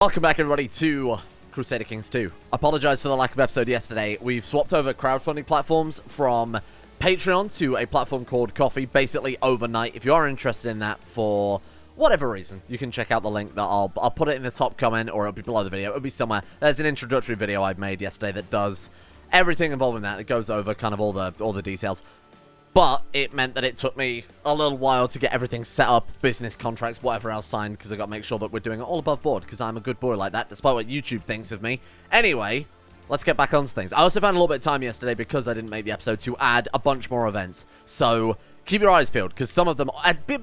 Welcome back, everybody, to Crusader Kings 2. Apologize for the lack of episode yesterday. We've swapped over crowdfunding platforms from Patron to a platform called Coffee, basically overnight. If you are interested in that for whatever reason, you can check out the link that I'll put it in the top comment, or it'll be below the video. It'll be somewhere. There's an introductory video I made yesterday that does everything involving that. It goes over kind of all the details. But it meant that it took me a little while to get everything set up, business contracts, whatever else signed, because I got to make sure that we're doing it all above board, because I'm a good boy like that, despite what YouTube thinks of me. Anyway, let's get back onto things. I also found a little bit of time yesterday, because I didn't make the episode, to add a bunch more events. So keep your eyes peeled, because some of them,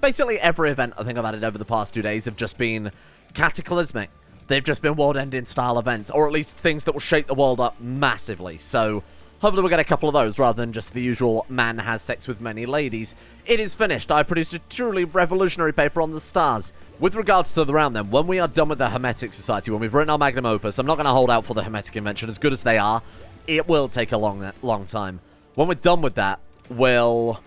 basically every event I think I've added over the past 2 days have just been cataclysmic. They've just been world-ending style events, or at least things that will shake the world up massively. So hopefully we'll get a couple of those, rather than just the usual man has sex with many ladies. It is finished. I produced a truly revolutionary paper on the stars. With regards to the round then, when we are done with the Hermetic Society, when we've written our magnum opus, I'm not going to hold out for the Hermetic Invention. As good as they are, it will take a long time. When we're done with that, we'll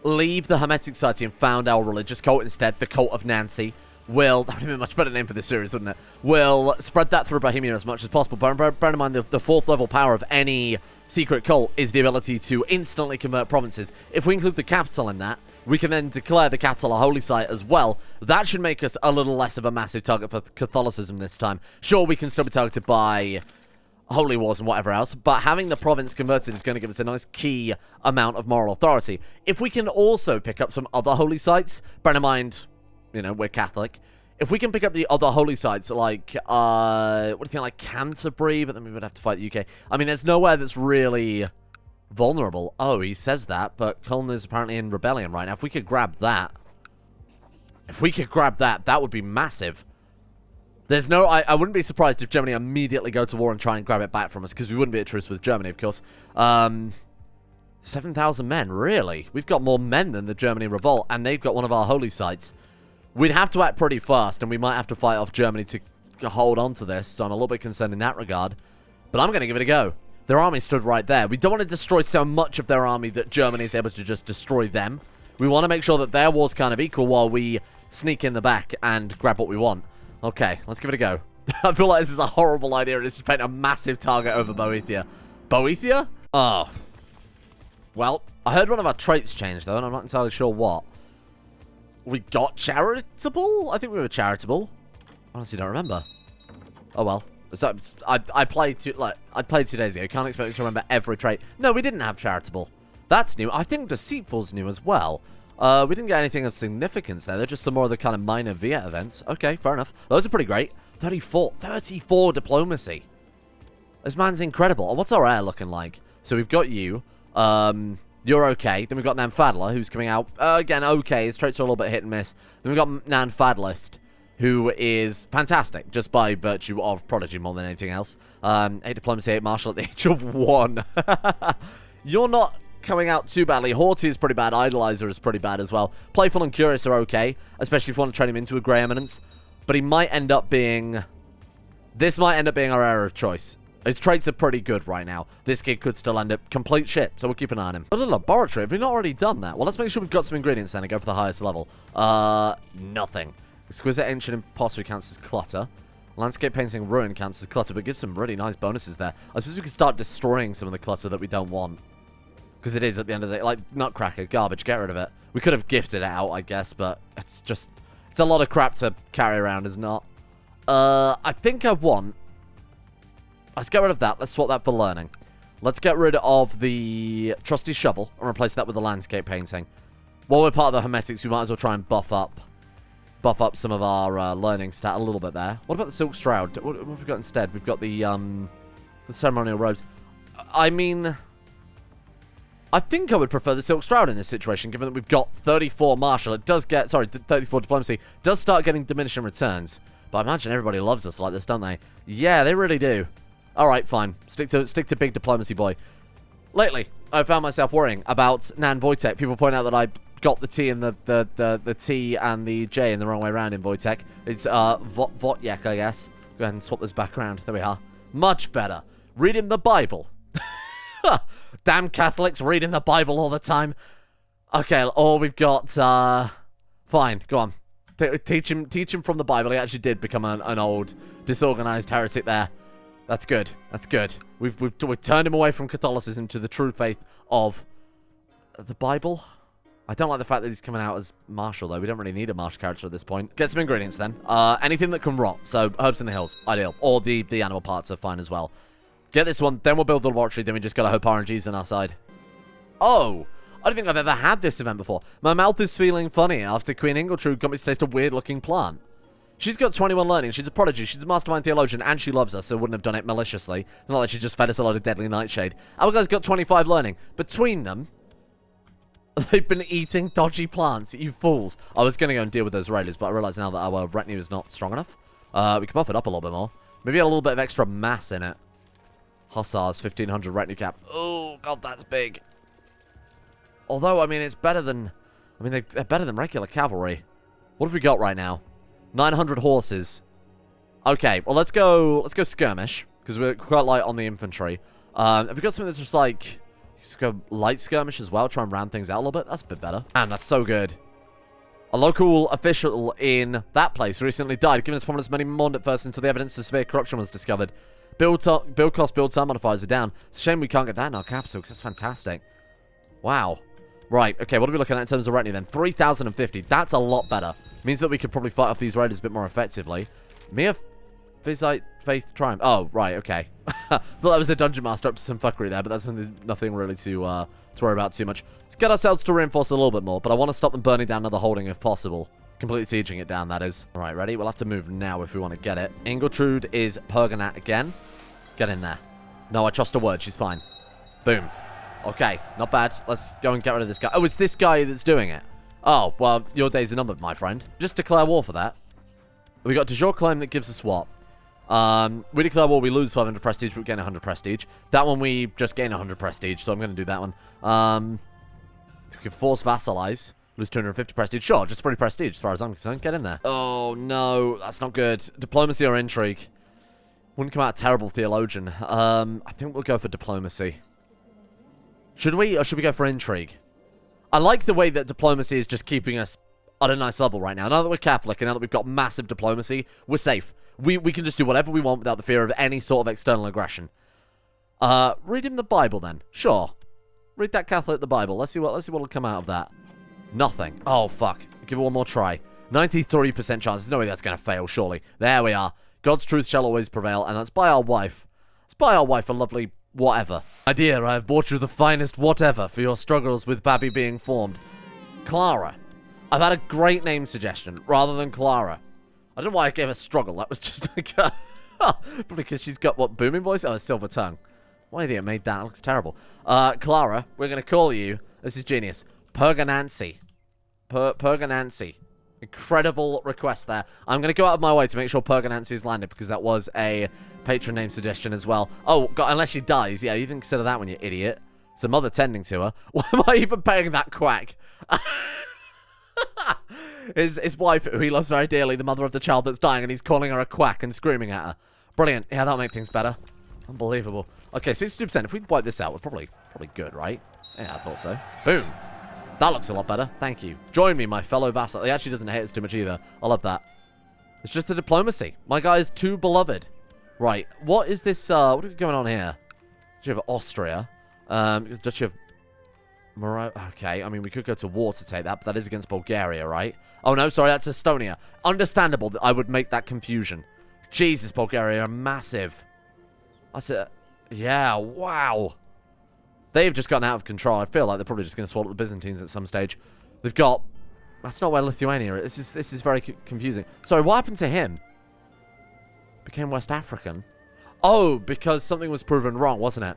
leave the Hermetic Society and found our religious cult instead, the Cult of Nancy. That would have been a much better name for this series, wouldn't it? We'll spread that through Bohemia as much as possible. Bear in mind, the fourth level power of any secret cult is the ability to instantly convert provinces. If we include the capital in that, we can then declare the capital a holy site as well. That should make us a little less of a massive target for Catholicism this time. Sure, we can still be targeted by holy wars and whatever else, but having the province converted is going to give us a nice key amount of moral authority. If we can also pick up some other holy sites, bear in mind, you know, we're Catholic. If we can pick up the other holy sites, like, what do you think, like Canterbury, but then we would have to fight the UK. I mean, there's nowhere that's really vulnerable. Oh, he says that, but Cologne is apparently in rebellion right now. If we could grab that, that would be massive. There's no, I wouldn't be surprised if Germany immediately go to war and try and grab it back from us, because we wouldn't be at truce with Germany, of course. 7,000 men, really? We've got more men than the Germany revolt, and they've got one of our holy sites. We'd have to act pretty fast, and we might have to fight off Germany to hold on to this, so I'm a little bit concerned in that regard. But I'm going to give it a go. Their army stood right there. We don't want to destroy so much of their army that Germany is able to just destroy them. We want to make sure that their war's kind of equal while we sneak in the back and grab what we want. Okay, let's give it a go. I feel like this is a horrible idea, and it's just painting a massive target over Boethia. Boethia? Oh. Well, I heard one of our traits changed, though, and I'm not entirely sure what. We got charitable? I think we were charitable. Honestly, don't remember. Oh well. So I played 2 days ago. Can't expect me to remember every trait. No, we didn't have charitable. That's new. I think deceitful's new as well. We didn't get anything of significance there. They're just some more of the kind of minor Viet events. Okay, fair enough. Those are pretty great. 34 diplomacy. This man's incredible. And what's our heir looking like? So we've got you. You're okay. Then we've got Nanfadler, who's coming out, again, okay. His traits are a little bit hit and miss. Then we've got Nanfadlist, who is fantastic, just by virtue of Prodigy more than anything else. 8 Diplomacy, 8 Martial at the age of 1. You're not coming out too badly. Haughty is pretty bad. Idolizer is pretty bad as well. Playful and Curious are okay, especially if you want to train him into a Grey Eminence. But he might end up being... This might end up being our heir of choice. His traits are pretty good right now. This kid could still end up complete shit, so we'll keep an eye on him. But a laboratory, have we not already done that? Well, let's make sure we've got some ingredients then and go for the highest level. Nothing. Exquisite Ancient Imposter counts as clutter. Landscape Painting Ruin counts as clutter, but gives some really nice bonuses there. I suppose we can start destroying some of the clutter that we don't want. Because it is, at the end of the day, like, Nutcracker, garbage, get rid of it. We could have gifted it out, I guess, but it's just... It's a lot of crap to carry around, is not. I think I want... Let's get rid of that. Let's swap that for learning. Let's get rid of the trusty shovel and replace that with the landscape painting. While we're part of the Hermetics, we might as well try and buff up some of our learning stat a little bit there. What about the Silk Shroud? What have we got instead? We've got the ceremonial robes. I mean, I think I would prefer the Silk Shroud in this situation, given that we've got 34 martial. It does get, sorry, 34 diplomacy. Does start getting diminishing returns. But I imagine everybody loves us like this, don't they? Yeah, they really do. Alright, fine. Stick to big diplomacy, boy. Lately, I found myself worrying about Nan Wojtek. People point out that I got the T and the T and the J in the wrong way around in Wojtek. It's Wojtek, I guess. Go ahead and swap this back around. There we are. Much better. Reading the Bible. Damn Catholics reading the Bible all the time. Okay, all we've got, fine, go on. Teach him from the Bible. He actually did become an old, disorganized heretic there. That's good. That's good. We've turned him away from Catholicism to the true faith of the Bible. I don't like the fact that he's coming out as martial, though. We don't really need a martial character at this point. Get some ingredients, then. Anything that can rot. So, herbs in the hills. Ideal. Or the animal parts are fine as well. Get this one. Then we'll build the laboratory. Then we just gotta hope RNG's on our side. Oh! I don't think I've ever had this event before. My mouth is feeling funny after Queen Ingletrude got me to taste a weird-looking plant. She's got 21 learning. She's a prodigy. She's a mastermind theologian, and she loves us, so wouldn't have done it maliciously. It's not like she just fed us a load of deadly nightshade. Our guy's got 25 learning. Between them, they've been eating dodgy plants, you fools. I was going to go and deal with those raiders, but I realise now that our retinue is not strong enough. We can buff it up a little bit more. Maybe a little bit of extra mass in it. Hussars, 1500 retinue cap. Oh, God, that's big. Although, I mean, it's better than... I mean, they're better than regular cavalry. What have we got right now? 900 horses. Okay, well, let's go skirmish, because we're quite light on the infantry. Have we got something that's just like... Let's go light skirmish as well, try and round things out a little bit. That's a bit better. And that's so good. A local official in that place recently died, giving us prominence many mourned at first until the evidence of severe corruption was discovered. Build cost, build time modifiers are down. It's a shame we can't get that in our capital, because that's fantastic. Wow. Right, okay, what are we looking at in terms of retinue then? 3,050. That's a lot better. Means that we could probably fight off these raiders a bit more effectively. Mere Physite Faith Triumph. Oh, right, okay. Thought that was a dungeon master up to some fuckery there, but that's nothing really to worry about too much. Let's get ourselves to reinforce a little bit more, but I want to stop them burning down another holding if possible. Completely sieging it down, that is. All right, ready? We'll have to move now if we want to get it. Ingletrude is Pergonat again. Get in there. No, I trust a word. She's fine. Boom. Okay, not bad. Let's go and get rid of this guy. Oh, it's this guy that's doing it. Oh, well, your days are numbered, my friend. Just declare war for that. We got de jure claim that gives us what? We declare war, we lose 500 prestige, but we gain 100 prestige. That one we just gain 100 prestige, so I'm going to do that one. We can force vassalize. Lose 250 prestige. Sure, just 40 prestige as far as I'm concerned. Get in there. Oh, no. That's not good. Diplomacy or intrigue? Wouldn't come out a terrible theologian. I think we'll go for diplomacy. Should we, or should we go for intrigue? I like the way that diplomacy is just keeping us at a nice level right now. Now that we're Catholic, and now that we've got massive diplomacy, we're safe. We can just do whatever we want without the fear of any sort of external aggression. Read him the Bible, then. Sure. Read that Catholic the Bible. Let's see what'll come out of that. Nothing. Oh, fuck. Give it one more try. 93% chance. There's no way that's going to fail, surely. There we are. God's truth shall always prevail, and that's by our wife. It's by our wife a lovely whatever. My dear, I have bought you the finest whatever for your struggles with Babby being formed. Clara. I've had a great name suggestion, rather than Clara. I don't know why I gave her struggle. That was just like... Probably because she's got, what, booming voice? Oh, a silver tongue. What idiot made that? It looks terrible. Clara, we're going to call you... This is genius. Pergonancy. Pergonancy. Incredible request there. I'm going to go out of my way to make sure Pergonancy is landed, because that was a patron name suggestion as well. Oh, God, unless she dies. Yeah, you didn't consider that one, you idiot. It's a mother tending to her. Why am I even paying that quack? His wife, who he loves very dearly, the mother of the child that's dying, and he's calling her a quack and screaming at her. Brilliant. Yeah, that'll make things better. Unbelievable. Okay, 62%. If we wipe this out, we're probably good, right? Yeah, I thought so. Boom. That looks a lot better. Thank you. Join me, my fellow vassal. He actually doesn't hate us too much either. I love that. It's just the diplomacy. My guy is too beloved. Right. What is this? What is going on here? Duchy of Austria. Duchy of... Okay, I mean, we could go to war to take that, but that is against Bulgaria, right? Oh, no, sorry, that's Estonia. Understandable that I would make that confusion. Jesus, Bulgaria are massive. I said... Yeah, wow. They've just gotten out of control. I feel like they're probably just going to swallow the Byzantines at some stage. They've got... That's not where Lithuania is. This is very confusing. Sorry, what happened to him? Became West African? Oh, because something was proven wrong, wasn't it?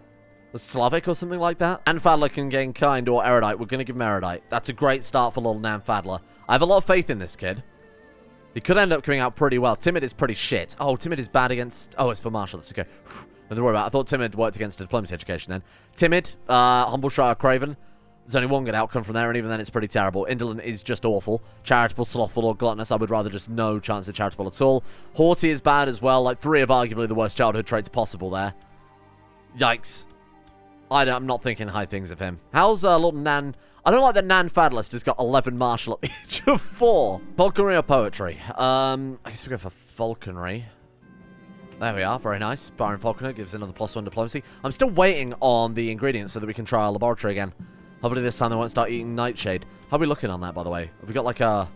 Was Slavic or something like that? Nanfadler can gain kind or erudite. We're going to give him erudite. That's a great start for little Nanfadler. I have a lot of faith in this kid. He could end up coming out pretty well. Timid is pretty shit. Oh, Timid is bad against... Oh, it's for martial. That's okay. Nothing to worry about. I thought Timid worked against a diplomacy education then. Timid, Humble Shire Craven. There's only one good outcome from there, and even then it's pretty terrible. Indolent is just awful. Charitable, slothful, or gluttonous. I would rather just no chance of charitable at all. Haughty is bad as well. Like, 3 of arguably the worst childhood traits possible there. Yikes. I'm not thinking high things of him. How's little Nan... I don't like that Nan Fadlist has got 11 martial at the age of 4. Falconry or poetry? I guess we go for falconry. There we are. Very nice. Byron Falconer gives another +1 diplomacy. I'm still waiting on the ingredients so that we can try our laboratory again. Hopefully this time they won't start eating nightshade. How are we looking on that, by the way? Have we got like a...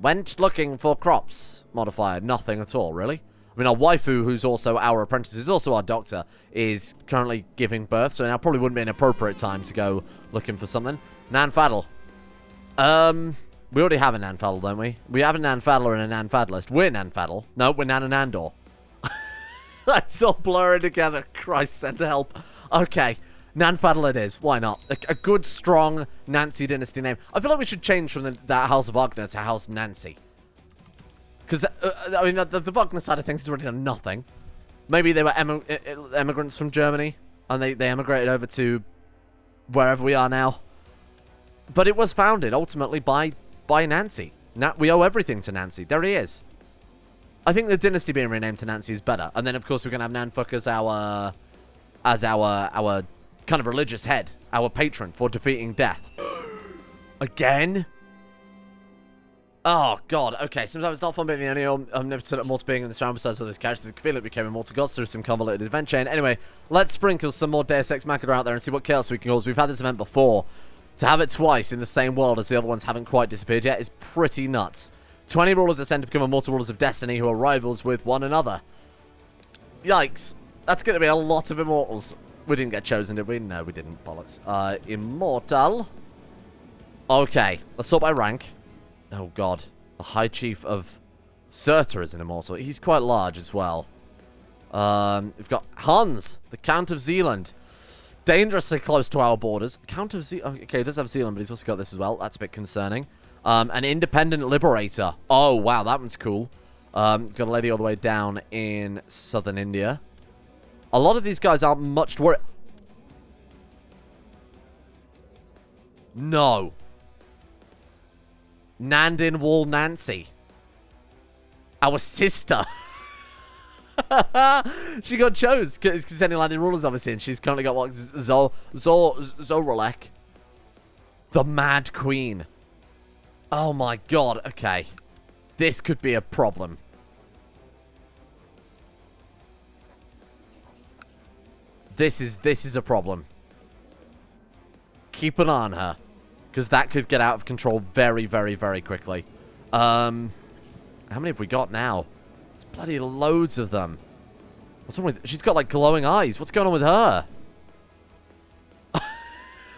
Went looking for crops modifier? Nothing at all, really? I mean, our waifu, who's also our apprentice, who's also our doctor, is currently giving birth, so now probably wouldn't be an appropriate time to go looking for something. Nan Faddle. We already have a Nan Faddle, don't we? We have a Nan Faddler and a Nan Faddlist. We're Nan Faddle. No, we're Nan and Andor. That's all blurring together. Christ, send help. Okay, Nan Faddle it is. Why not? A good, strong Nancy dynasty name. I feel like we should change from that House of Wagner to House Nancy. Because, I mean, the Wagner side of things has already done nothing. Maybe they were immigrants from Germany, and they emigrated over to wherever we are now. But it was founded, ultimately, by Nancy. We owe everything to Nancy. There he is. I think the dynasty being renamed to Nancy is better. And then, of course, we're going to have Nanfuck as our kind of religious head. Our patron for defeating death. Again? Oh, God. Okay, sometimes it's not fun being the only omnipotent immortal being in the surround besides other characters. I feel like we became immortal gods through some convoluted event chain. Anyway, let's sprinkle some more Deus Ex Machina out there and see what chaos we can cause. We've had this event before. To have it twice in the same world as the other ones haven't quite disappeared yet is pretty nuts. 20 rulers ascend to become immortal rulers of destiny who are rivals with one another. Yikes. That's going to be a lot of immortals. We didn't get chosen, did we? No, we didn't. Bollocks. Immortal. Okay, let's sort by rank. Oh, God. The High Chief of Serta is an immortal. He's quite large as well. We've got Hans, the Count of Zealand. Dangerously close to our borders. Count of Zealand. Okay, he does have Zealand, but he's also got this as well. That's a bit concerning. An independent liberator. Oh, wow, that one's cool. Got a lady all the way down in southern India. A lot of these guys aren't much to worry. No. Nandin Wall Nancy. Our sister. She got chose because sending landed rulers obviously, and she's currently got what? Zorolek. The Mad Queen. Oh my God. Okay. This could be a problem. This is a problem. Keep an eye on her. Because that could get out of control very, very, very quickly. How many have we got now? There's bloody loads of them. What's wrong with... She's got, like, glowing eyes. What's going on with her?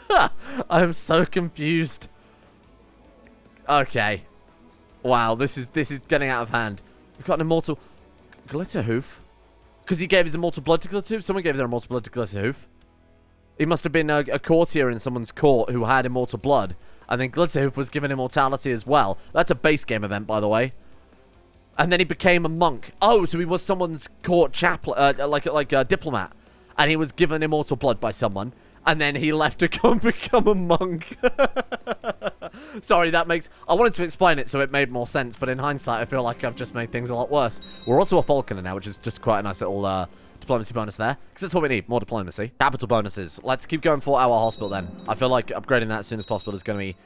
I am so confused. Okay. Wow, this is getting out of hand. We've got an immortal... Glitterhoof? Because he gave his immortal blood to Glitterhoof? Someone gave their immortal blood to Glitterhoof. He must have been a courtier in someone's court who had immortal blood. And then Glitterhoof was given immortality as well. That's a base game event, by the way. And then he became a monk. Oh, so he was someone's court chaplain, like a diplomat. And he was given immortal blood by someone. And then he left to go and become a monk. Sorry, that makes... I wanted to explain it so it made more sense. But in hindsight, I feel like I've just made things a lot worse. We're also a falconer now, which is just quite a nice little... diplomacy bonus there, because that's what we need, more diplomacy. Capital bonuses. Let's keep going for our hospital then. I feel like upgrading that as soon as possible is going to be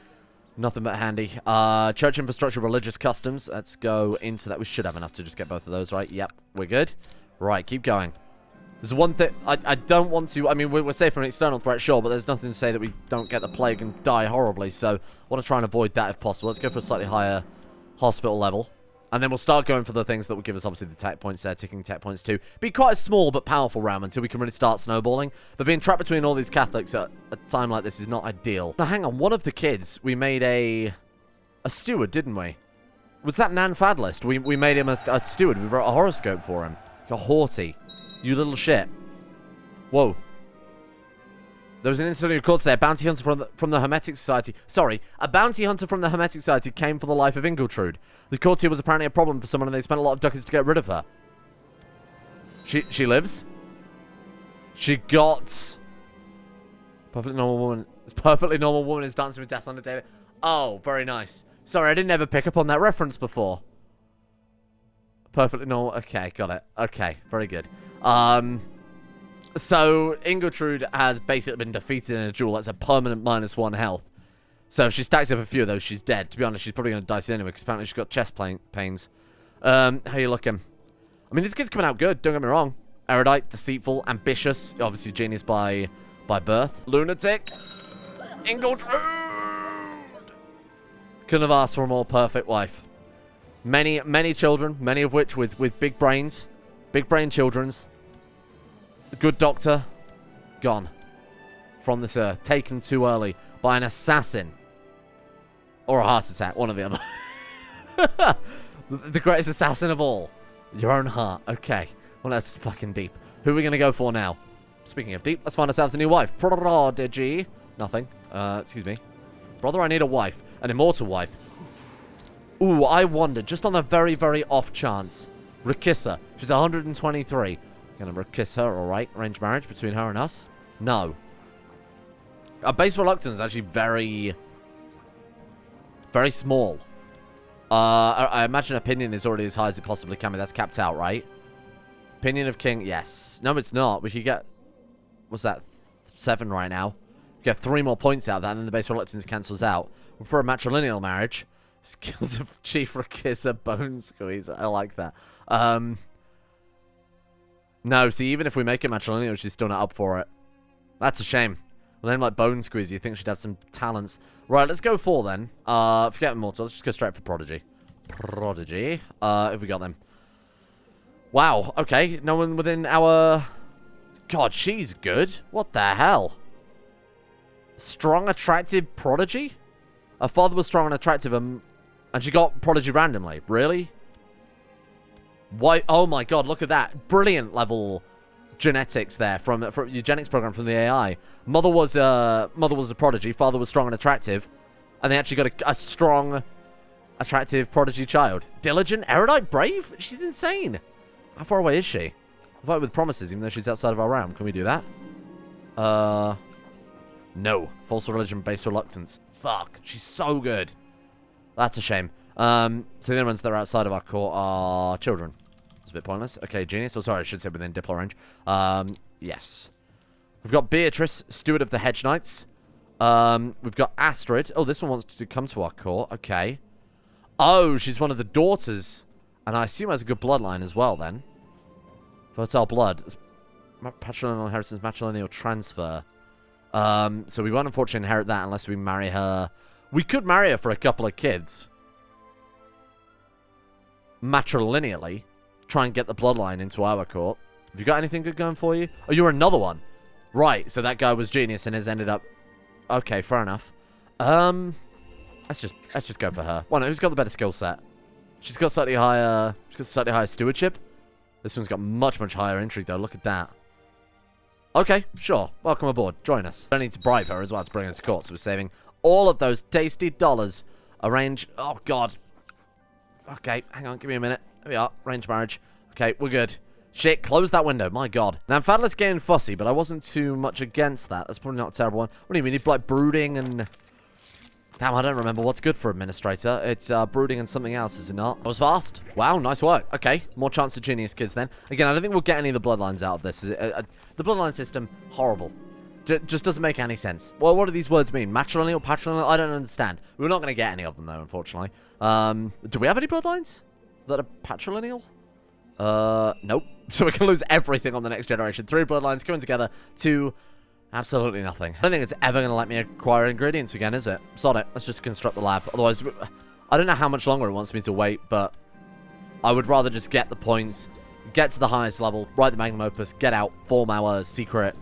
nothing but handy. Church infrastructure, religious customs. Let's go into that. We should have enough to just get both of those, right? Yep, we're good. Right, keep going. There's one thing, I don't want to, I mean, we're safe from an external threat, sure, but there's nothing to say that we don't get the plague and die horribly, so I want to try and avoid that if possible. Let's go for a slightly higher hospital level. And then we'll start going for the things that will give us, obviously, the tech points there, ticking tech points too. Be quite a small but powerful realm until we can really start snowballing. But being trapped between all these Catholics at a time like this is not ideal. Now, hang on. One of the kids, we made a steward, didn't we? Was that Nan Fadlist? We made him a steward. We wrote a horoscope for him. Got haughty. You little shit. Whoa. There was an incident in court today. A bounty hunter from the Hermetic Society. Sorry, a bounty hunter from the Hermetic Society came for the life of Ingiltrude. The courtier was apparently a problem for someone, and they spent a lot of ducats to get rid of her. She lives. She got... Perfectly normal woman. This perfectly normal woman is dancing with death on a daily... Oh, very nice. Sorry, I didn't ever pick up on that reference before. Perfectly normal. Okay, got it. Okay, very good. So, Ingiltrude has basically been defeated in a duel. That's a permanent -1 health. So, if she stacks up a few of those, she's dead. To be honest, she's probably going to die soon anyway, because apparently she's got chest pains. How you looking? I mean, this kid's coming out good, don't get me wrong. Erudite, deceitful, ambitious, obviously genius by birth. Lunatic. Ingiltrude! Couldn't have asked for a more perfect wife. Many children, many of which with big brains. Big brain children's. A good doctor. Gone. From this earth. Taken too early by an assassin. Or a heart attack. One or the other. The greatest assassin of all. Your own heart. Okay. Well, that's fucking deep. Who are we going to go for now? Speaking of deep, let's find ourselves a new wife. Prodigy. Nothing. Excuse me. Brother, I need a wife. An immortal wife. Ooh, I wonder, just on the very, very off chance. Rakissa. She's 123. Gonna kiss her, alright. Arranged marriage between her and us? No. Our base reluctance is actually very... very small. I imagine opinion is already as high as it possibly can be. That's capped out, right? Opinion of king, yes. No, it's not. We could get... what's that? 7 right now. We get 3 more points out of that, and then the base reluctance cancels out. For a matrilineal marriage... skills of Chief Rakissa, bone squeeze. I like that. No, see, even if we make it matrilineal, she's still not up for it. That's a shame. Well, then, like Bone Squeeze, you think she'd have some talents. Right, let's go 4 then. Forget Immortal. Let's just go straight for Prodigy. Prodigy. If we got them. Wow, okay. No one within our... God, she's good. What the hell? Strong, attractive Prodigy? Her father was strong and attractive, and she got Prodigy randomly. Really? Why? Oh my god, look at that. Brilliant level genetics there from eugenics program from the AI. Mother was a Prodigy, father was strong and attractive, and they actually got a strong, attractive Prodigy child. Diligent, erudite, brave? She's insane. How far away is she? Vote with promises, even though she's outside of our realm. Can we do that? No. False religion, base reluctance. Fuck. She's so good. That's a shame. So the only ones that are outside of our court are children. It's a bit pointless. Okay, genius. Oh, sorry, I should say within Diplo range. Yes. We've got Beatrice, steward of the Hedge Knights. We've got Astrid. Oh, this one wants to come to our court. Okay. Oh, she's one of the daughters. And I assume has a good bloodline as well, then. Fertile blood. Patrilineal inheritance, matrilineal transfer. So we won't unfortunately inherit that unless we marry her. We could marry her for a couple of kids. Matrilineally. Try and get the bloodline into our court. Have you got anything good going for you? Oh, you're another one. Right, so that guy was genius and has ended up... Okay, fair enough. Let's just go for her. Well, no, who's got the better skill set? She's got slightly higher... She's got slightly higher stewardship. This one's got much, much higher intrigue, though. Look at that. Okay, sure. Welcome aboard. Join us. Don't need to bribe her as well to bring her to court, so we're saving all of those tasty dollars. Arrange... Oh, God. Okay, hang on. Give me a minute. There we are. Arranged marriage. Okay, we're good. Shit, close that window. My God. Now, Fadler's getting fussy, but I wasn't too much against that. That's probably not a terrible one. What do you mean? You'd like brooding and... Damn, I don't remember what's good for administrator. It's brooding and something else, is it not? I was fast. Wow, nice work. Okay, more chance of genius kids then. Again, I don't think we'll get any of the bloodlines out of this. The bloodline system, horrible. Just doesn't make any sense. Well, what do these words mean? Matrilineal, patrilineal? I don't understand. We're not going to get any of them, though, unfortunately. Do we have any bloodlines that are patrilineal? Nope. So we can lose everything on the next generation. 3 bloodlines coming together to... Absolutely nothing. I don't think it's ever going to let me acquire ingredients again, is it? Sod it. Let's just construct the lab. Otherwise, I don't know how much longer it wants me to wait, but I would rather just get the points, get to the highest level, write the magnum opus, get out, form our secret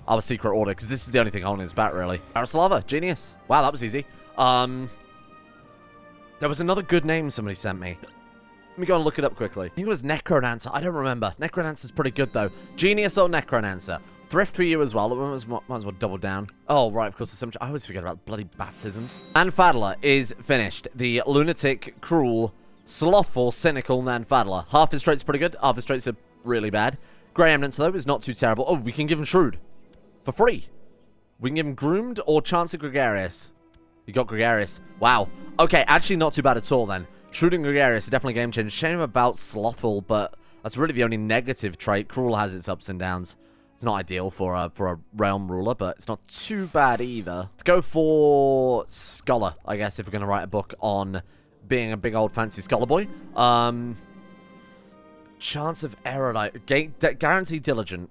order, because this is the only thing holding us back, really. Arislava, genius. Wow, that was easy. There was another good name somebody sent me. Let me go and look it up quickly. I think it was Necronancer. I don't remember. Necronancer's pretty good, though. Genius or Necronancer? Thrift for you as well. Might as well double down. Oh, right, of course. There's so much. I always forget about bloody baptisms. And Fadler is finished. The lunatic, cruel, slothful, cynical Nan Fadler. Half his traits are pretty good. Half his traits are really bad. Grey Eminence, though, is not too terrible. Oh, we can give him Shrewd. For free. We can give him Groomed or Chance of Gregarious. You got Gregarious. Wow. Okay, actually not too bad at all, then. Shrewd and Gregarious are definitely game changers. Shame about Slothful, but that's really the only negative trait. Cruel has its ups and downs. It's not ideal for a realm ruler, but it's not too bad either. Let's go for scholar, I guess, if we're going to write a book on being a big old fancy scholar boy. Chance of erudite. Guaranteed diligent.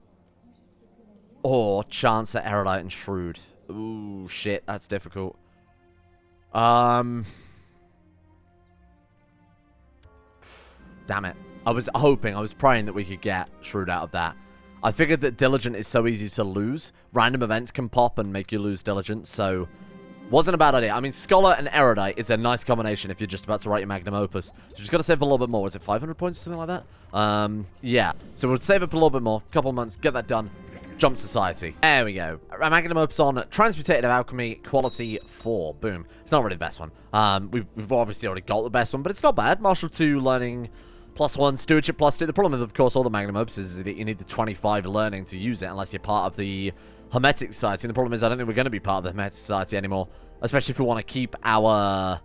Or chance at erudite and shrewd. Ooh, shit, that's difficult. Damn it. I was praying that we could get shrewd out of that. I figured that diligent is so easy to lose. Random events can pop and make you lose diligence, so wasn't a bad idea. I mean, scholar and erudite is a nice combination if you're just about to write your magnum opus. So you just got to save a little bit more. Was it 500 points or something like that? Yeah. So we'll save up a little bit more. Couple months, get that done. Jump society. There we go. A magnum opus on transmutative alchemy, quality 4. Boom. It's not really the best one. We've obviously already got the best one, but it's not bad. Martial 2, learning +1, stewardship +2. The problem with, of course, all the magnum opuses is that you need the 25 learning to use it unless you're part of the Hermetic Society. And the problem is I don't think we're going to be part of the Hermetic Society anymore, especially if we want to keep our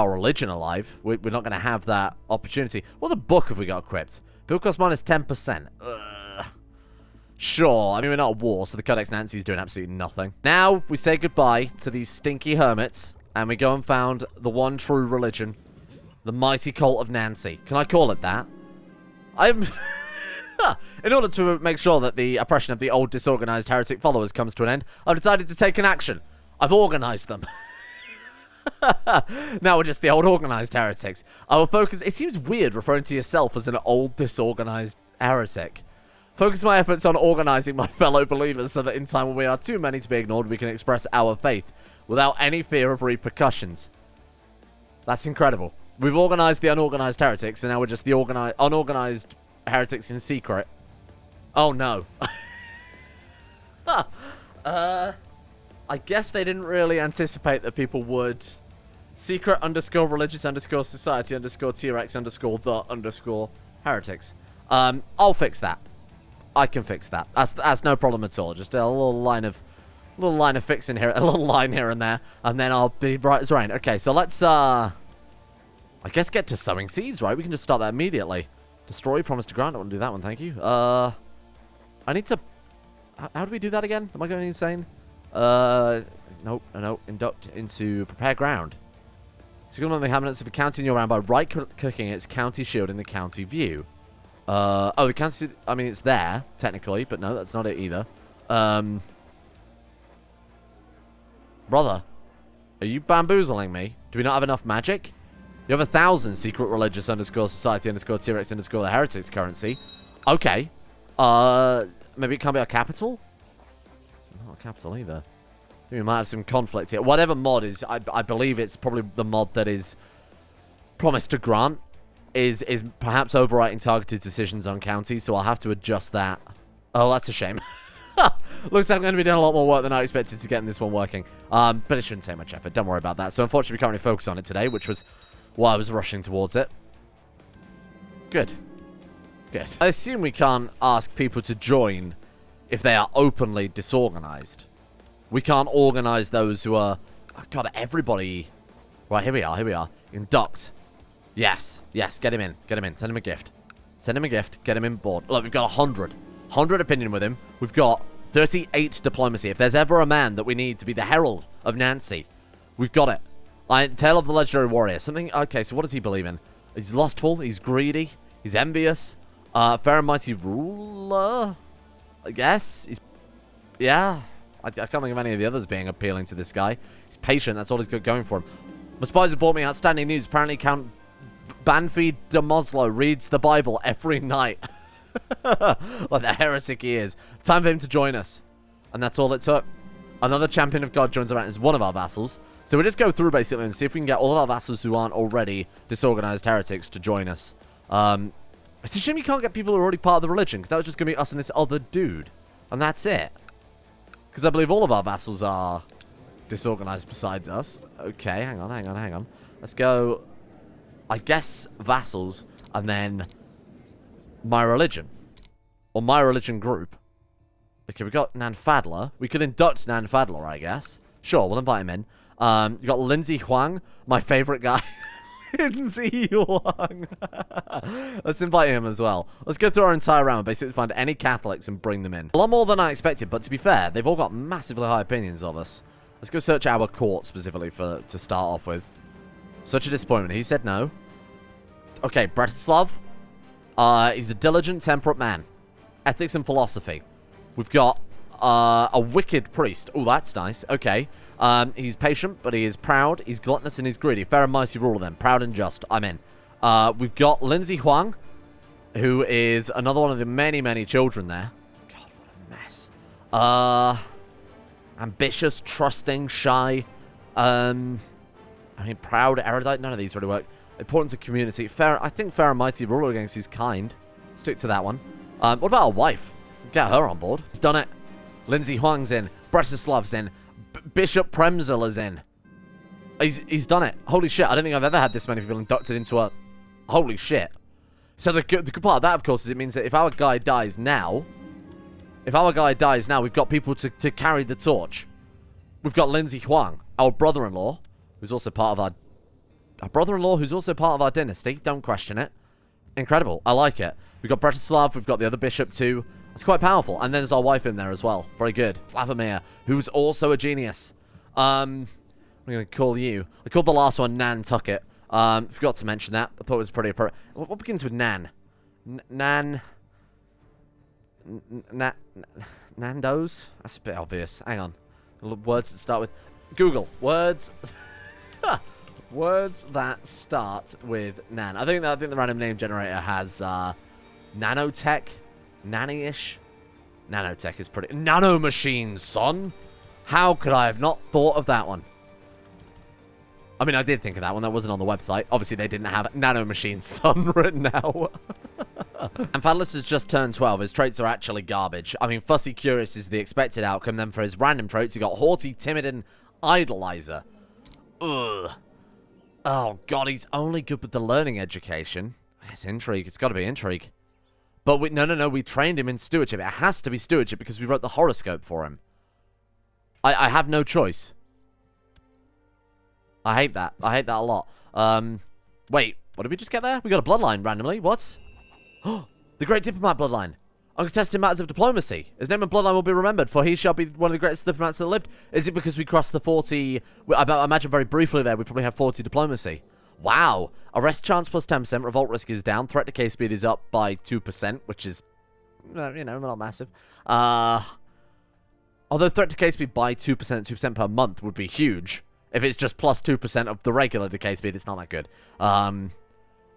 religion alive. We're not going to have that opportunity. What the book have we got equipped? Build cost minus 10%. Sure, I mean, we're not at war, so the Codex Nancy's doing absolutely nothing. Now, we say goodbye to these stinky hermits, and we go and found the one true religion, the mighty cult of Nancy. Can I call it that? In order to make sure that the oppression of the old disorganized heretic followers comes to an end, I've decided to take an action. I've organized them. Now we're just the old organized heretics. I will focus... It seems weird referring to yourself as an old disorganized heretic. Focus my efforts on organizing my fellow believers so that in time when we are too many to be ignored, we can express our faith without any fear of repercussions. That's incredible. We've organized the unorganized heretics, and now we're just the unorganized heretics in secret. Oh, no. I guess they didn't really anticipate that people would... Secret _ religious _ society _ T-Rex _ the _ heretics. I'll fix that. I can fix that. That's no problem at all. Just a little line of fixing here, a little line here and there, and then I'll be bright as rain. Okay, so let's I guess get to sowing seeds, right? We can just start that immediately. Destroy, promise to grant. I want to do that one, thank you. I need to... How do we do that again? Am I going insane? Nope, no. Induct into prepare ground. So you can the inhabitants of a county in your round by right-clicking its county shield in the county view. Oh, the county... I mean, it's there, technically, but no, that's not it either. Brother, are you bamboozling me? Do we not have enough magic? You have 1,000 secret religious _ society _ T-Rex _ the heretics currency. Okay. Maybe it can't be our capital? Not a capital either. I think we might have some conflict here. Whatever mod is, I believe it's probably the mod that is promised to grant is perhaps overwriting targeted decisions on counties, so I'll have to adjust that. Oh, that's a shame. Looks like I'm going to be doing a lot more work than I expected to get this one working. But it shouldn't take much effort. Don't worry about that. So unfortunately, we can't really focus on it today, which was why I was rushing towards it. Good. Good. I assume we can't ask people to join if they are openly disorganized. We can't organize those who are... Oh, God, everybody... Right, here we are, here we are. Induct. Yes, yes, get him in. Get him in. Send him a gift. Send him a gift. Get him in board. Look, we've got 100. 100 opinion with him. We've got 38 diplomacy. If there's ever a man that we need to be the herald of Nancy, we've got it. Tale of the Legendary Warrior. Something... Okay, so what does he believe in? He's lustful. He's greedy. He's envious. Fair and mighty ruler, I guess. He's... Yeah. I can't think of any of the others being appealing to this guy. He's patient. That's all he's got going for him. My spies have brought me outstanding news. Apparently Count Banfi de Moslo reads the Bible every night. Like the heretic he is. Time for him to join us. And that's all it took. Another champion of God joins around as one of our vassals. So we'll just go through basically and see if we can get all of our vassals who aren't already disorganized heretics to join us. It's a shame you can't get people who are already part of the religion, because that was just going to be us and this other dude. And that's it. Because I believe all of our vassals are disorganized besides us. Okay, hang on. Let's go, I guess, vassals, and then my religion. Or my religion group. Okay, we've got Nanfadler. We could induct Nanfadler, I guess. Sure, we'll invite him in. You got Lindsay Huang, my favorite guy. Lindsay Wang. Let's invite him as well. Let's go through our entire round and basically find any Catholics and bring them in. A lot more than I expected, but to be fair, they've all got massively high opinions of us. Let's go search our court specifically to start off with. Such a disappointment. He said no. Okay, Bretislav. He's a diligent, temperate man. Ethics and philosophy. We've got a wicked priest. Oh, that's nice. Okay. He's patient, but he is proud. He's gluttonous and he's greedy. Fair and mighty ruler then. Proud and just. I'm in. We've got Lindsay Huang, who is another one of the many, many children there. God, what a mess. Ambitious, trusting, shy. I mean, proud, erudite. None of these really work. Important to community. Fair. I think fair and mighty ruler against his kind. Stick to that one. What about our wife? Get her on board. He's done it. Lindsay Huang's in. Bretislav's in. Bishop Premzel is in. He's done it. Holy shit. I don't think I've ever had this many people inducted into a... Holy shit. So the good part of that, of course, is it means that if our guy dies now... we've got people to carry the torch. We've got Lindsay Huang, our brother-in-law, who's also part of our... Our brother-in-law who's also part of our dynasty. Don't question it. Incredible. I like it. We've got Bretislav. We've got the other bishop too. It's quite powerful. And then there's our wife in there as well. Very good. Slavomir, who's also a genius. I'm going to call you. I called the last one Nantucket. Forgot to mention that. I thought it was pretty appropriate. What begins with Nan? Nando's? That's a bit obvious. Hang on. Words that start with... Google. Words... Words that start with Nan. I think the random name generator has nanotech, nanny-ish. Nanotech is pretty... Nano machines, son! How could I have not thought of that one? I mean, I did think of that one. That wasn't on the website. Obviously, they didn't have nano machines, son, written out. And Fadless has just turned 12. His traits are actually garbage. I mean, fussy curious is the expected outcome. Then for his random traits, he got haughty, timid, and idolizer. Ugh. Oh, God, he's only good with the learning education. It's intrigue. It's got to be intrigue. But no. We trained him in stewardship. It has to be stewardship because we wrote the horoscope for him. I have no choice. I hate that. I hate that a lot. Wait, what did we just get there? We got a bloodline randomly. What? The Great Diplomat bloodline. Uncontested matters of diplomacy. His name and bloodline will be remembered, for he shall be one of the greatest diplomats that lived. Is it because we crossed the 40... I imagine very briefly there, we probably have 40 diplomacy. Wow. Arrest chance plus 10%. Revolt risk is down. Threat decay speed is up by 2%, which is, you know, not massive. Although threat decay speed by 2%, 2% per month would be huge. If it's just plus 2% of the regular decay speed, it's not that good.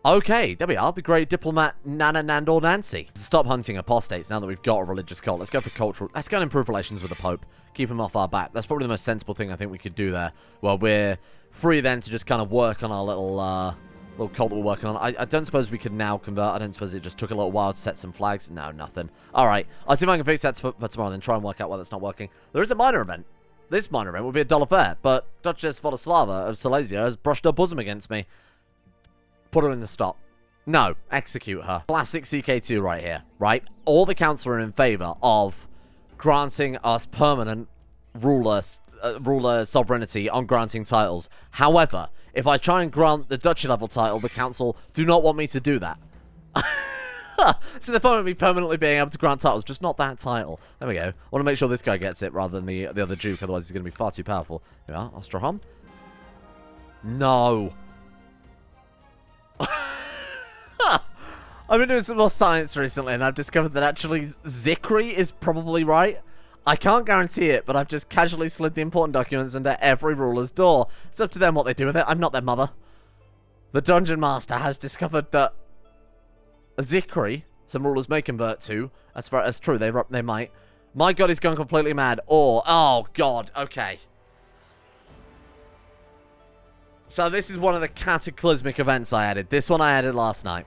Okay, there we are. The Great Diplomat Nana Nandor Nancy. Stop hunting apostates now that we've got a religious cult. Let's go for cultural... Let's go and improve relations with the Pope. Keep him off our back. That's probably the most sensible thing I think we could do there. Well, we're free then to just kind of work on our little cult that we're working on. I don't suppose we could now convert. I don't suppose it just took a little while to set some flags. No, nothing. Alright, I'll see if I can fix that for tomorrow, then try and work out why that's not working. There is a minor event. This minor event would be $1 fair, but Duchess Vodoslava of Silesia has brushed her bosom against me. Put her in the stop. No, execute her. Classic CK2 right here, right? All the counts are in favor of granting us permanent ruler sovereignty on granting titles. However, if I try and grant the duchy level title, the council do not want me to do that. So they're fine with me permanently being able to grant titles, just not that title. There we go. I want to make sure this guy gets it rather than the other duke, otherwise he's going to be far too powerful. Here we are, Ostrahom. No. I've been doing some more science recently, and I've discovered that actually Zikri is probably right. I can't guarantee it, but I've just casually slid the important documents under every ruler's door. It's up to them what they do with it. I'm not their mother. The Dungeon Master has discovered that Zikri, some rulers may convert to. That's true. They might. My god, he's gone completely mad. Or, oh god, okay. So this is one of the cataclysmic events I added. This one I added last night.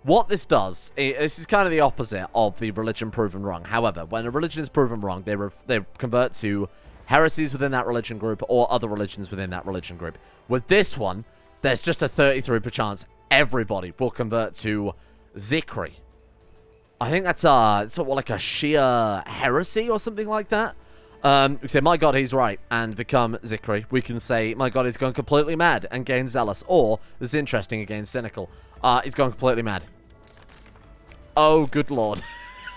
What this does, this is kind of the opposite of the religion proven wrong. However, when a religion is proven wrong, they convert to heresies within that religion group or other religions within that religion group. With this one, there's just a 33% chance everybody will convert to Zikri. I think that's like a Shia heresy or something like that. We can say, my god, he's right, and become Zikri. We can say, my god, he's gone completely mad, and gain zealous. Or, this is interesting, again, cynical. He's gone completely mad. Oh, good lord.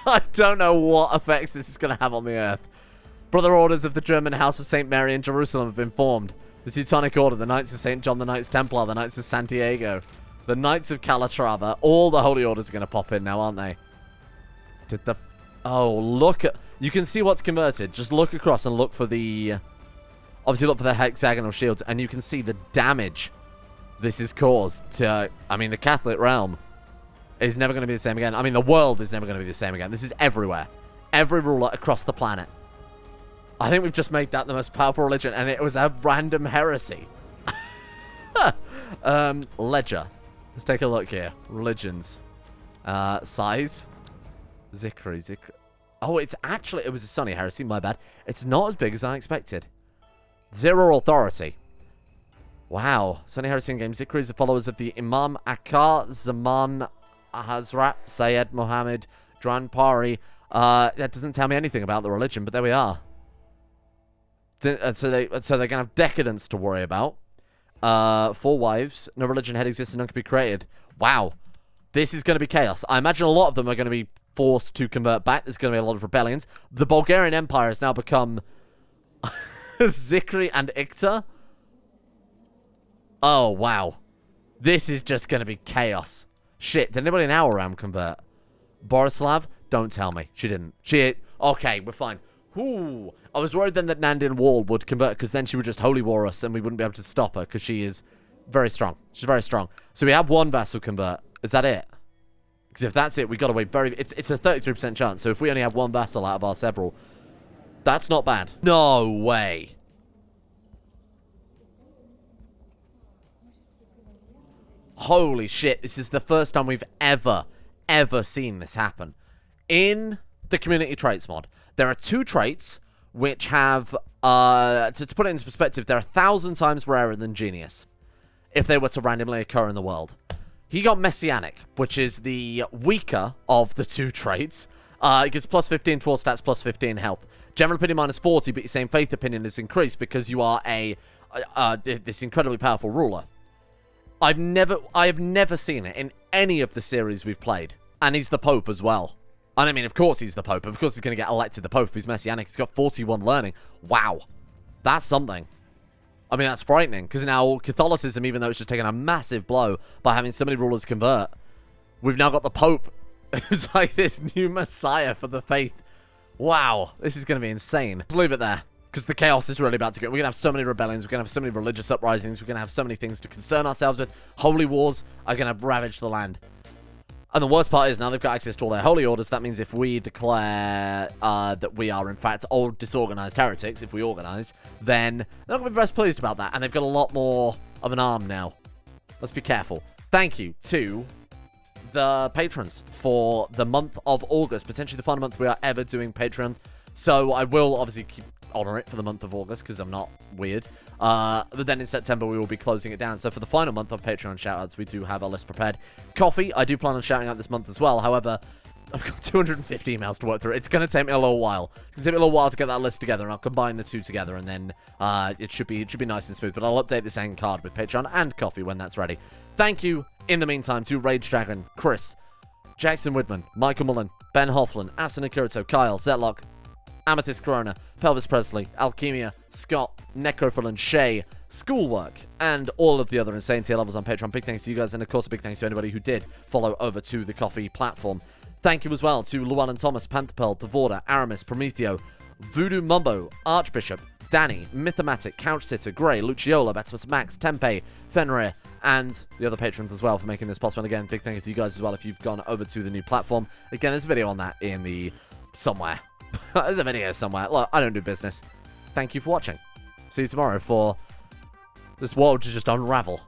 I don't know what effects this is going to have on the earth. Brother orders of the German House of St. Mary in Jerusalem have been formed. The Teutonic Order, the Knights of St. John, the Knights Templar, the Knights of Santiago, the Knights of Calatrava. All the Holy Orders are going to pop in now, aren't they? Did the... Oh, look at... You can see what's converted. Just look across and look for the... Obviously, look for the hexagonal shields, and you can see the damage this has caused to... I mean, the Catholic realm is never going to be the same again. I mean, the world is never going to be the same again. This is everywhere. Every ruler across the planet. I think we've just made that the most powerful religion, and it was a random heresy. Ledger. Let's take a look here. Religions. Size. Zikri. Oh, it's actually... It was a Sunny heresy, my bad. It's not as big as I expected. 0 authority. Wow. Sunny heresy in game. Zikri is the followers of the Imam Akar Zaman Hazrat Sayyid Muhammad Dranpari. That doesn't tell me anything about the religion, but there we are. So they're going to have decadence to worry about. 4 wives. No religion had existed, none could be created. Wow. This is going to be chaos. I imagine a lot of them are going to be forced to convert back. There's going to be a lot of rebellions. The Bulgarian Empire has now become Zikri and Ikta. Oh, wow. This is just going to be chaos. Shit, did anybody in our realm convert? Borislav? Don't tell me. She didn't. Okay, we're fine. Ooh. I was worried then that Nandin Wall would convert, because then she would just holy war us and we wouldn't be able to stop her, because she is very strong. She's very strong. So we have 1 vassal convert. Is that it? Because if that's it, we got to wait very... It's a 33% chance. So if we only have 1 vassal out of our several, that's not bad. No way. Holy shit. This is the first time we've ever seen this happen. In the community traits mod, there are 2 traits which have... to put it into perspective, they're 1,000 times rarer than Genius if they were to randomly occur in the world. He got Messianic, which is the weaker of the 2 traits. It gives plus 15 to all stats, plus 15 health. General opinion minus 40, but your same faith opinion is increased because you are this incredibly powerful ruler. I have never seen it in any of the series we've played. And he's the Pope as well. And I mean, of course he's the Pope. Of course he's going to get elected the Pope if he's Messianic. He's got 41 learning. Wow. That's something. I mean, that's frightening, because now Catholicism, even though it's just taken a massive blow by having so many rulers convert, we've now got the Pope, who's like this new messiah for the faith. Wow, this is going to be insane. Let's leave it there, because the chaos is really about to go. We're going to have so many rebellions, we're going to have so many religious uprisings, we're going to have so many things to concern ourselves with. Holy wars are going to ravage the land. And the worst part is, now they've got access to all their holy orders. That means if we declare that we are, in fact, old disorganized heretics, if we organize, then they're not going to be best pleased about that. And they've got a lot more of an arm now. Let's be careful. Thank you to the patrons for the month of August. Potentially the final month we are ever doing patrons. So I will obviously honor it for the month of August, because I'm not weird. But then in September, we will be closing it down. So for the final month of Patreon shoutouts, we do have a list prepared. Coffee, I do plan on shouting out this month as well. However, I've got 250 emails to work through. It's going to take me a little while. It's going to take me a little while to get that list together, and I'll combine the 2 together, and then it should be nice and smooth. But I'll update this end card with Patreon and Coffee when that's ready. Thank you, in the meantime, to Rage Dragon, Chris, Jackson Woodman, Michael Mullen, Ben Hoffland, Asan Akirito, Kyle, Zetlock, Amethyst Corona, Pelvis Presley, Alchemia, Scott, Necrophilan, Shay, Schoolwork, and all of the other insane tier levels on Patreon. Big thanks to you guys, and of course a big thanks to anybody who did follow over to the Coffee platform. Thank you as well to Llewellyn Thomas, Panther Pearl, Devorda, Aramis, Prometheo, Voodoo Mumbo, Archbishop, Danny, Mythomatic, Couch Sitter, Grey, Luciola, Betimus Max, Tempe, Fenrir, and the other patrons as well for making this possible. And again, big thanks to you guys as well if you've gone over to the new platform. Again, there's a video on that in the... somewhere. There's a video somewhere. Look, I don't do business. Thank you for watching. See you tomorrow for this world to just unravel.